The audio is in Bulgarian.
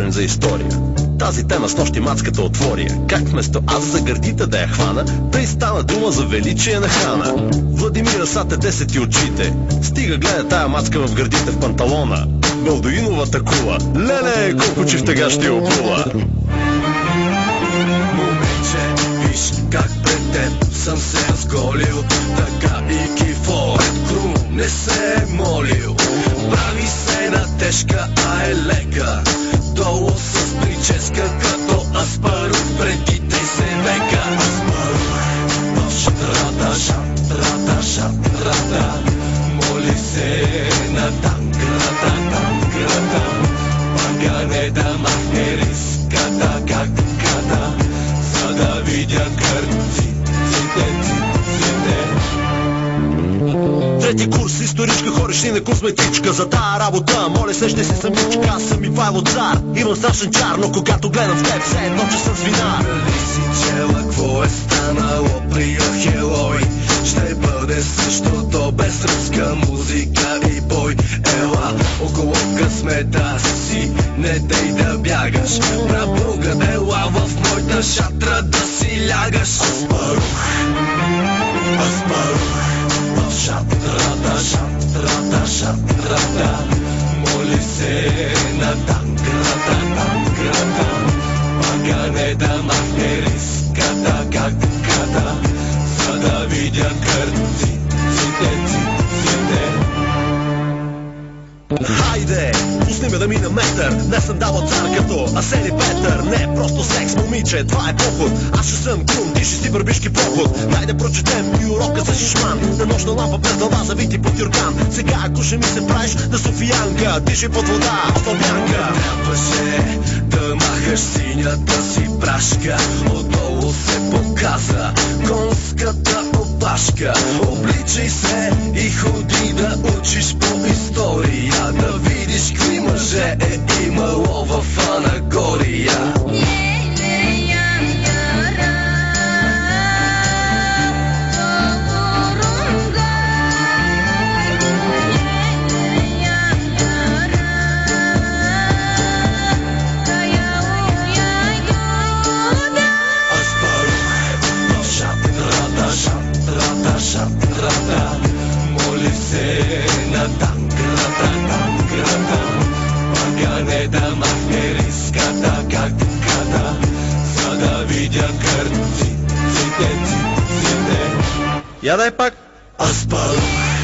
говорим за история. Тази тема с нощи мацката отворя. Как вместо аз за гърдите да я хвана, да и стана дума за величие на храна. Владимира сате 10 и очите. Стига гледа тая мацка в гърдите в панталона. Балдуиновата кула. Леле, колко че в тъга ще обула. Момиче, виж как пред теб съм се разголил. Така и кифорет крум не се е молил. Прави се на тежка, а е лека. Долу с прическа като Аспарух преди 30 века. Аспарух в шатрата, шатрата, шатрата. Моли се на танкрата, танкрата. Пагане да махне риската, каката, за да видя кърците, циците. Трети курс, историчка, ходиш ли на косметичка. За тая работа, моля се, ще си самичка. Аз съм Ивайло Цар, имам страшен чар, но когато гледам в теб, все едно, че съм свинар. Дали си чела, какво е станало при Ахелой? Ще бъде същото без руска музика и бой. Ела, около късмета си, не дей да бягаш. Прабуга, ела в моята шатра да си лягаш. Аспарух, Аспарух в шатрата, шатрата, шатрата. Моли се на танкрата, танкрата. Пагане да махне риската, каката, за да видя кърците, циците. Хайде, пусни ме да мина метър. Не съм дал цар като Асен и Петър. Не просто секс, момиче, това е поход. Аз ще съм крум, ти ще си бърбишки проход. Дай да прочетем и урока за шишман. На нощна лампа без дълба, завити под юрган. Сега ако ще ми се правиш на Софиянка, дишай под вода, славянка. Трябваше да махаш синята си прашка. Отдолу се показа конската опашка. Обличай се и ходи да учиш по история. Да видиш какви мъже е имало в Анагория. Шатрата, моли се на танкрата, танкрата. Пагане да махне риската, каката, за да видя кърците, циците. Я дай пак. Аспарух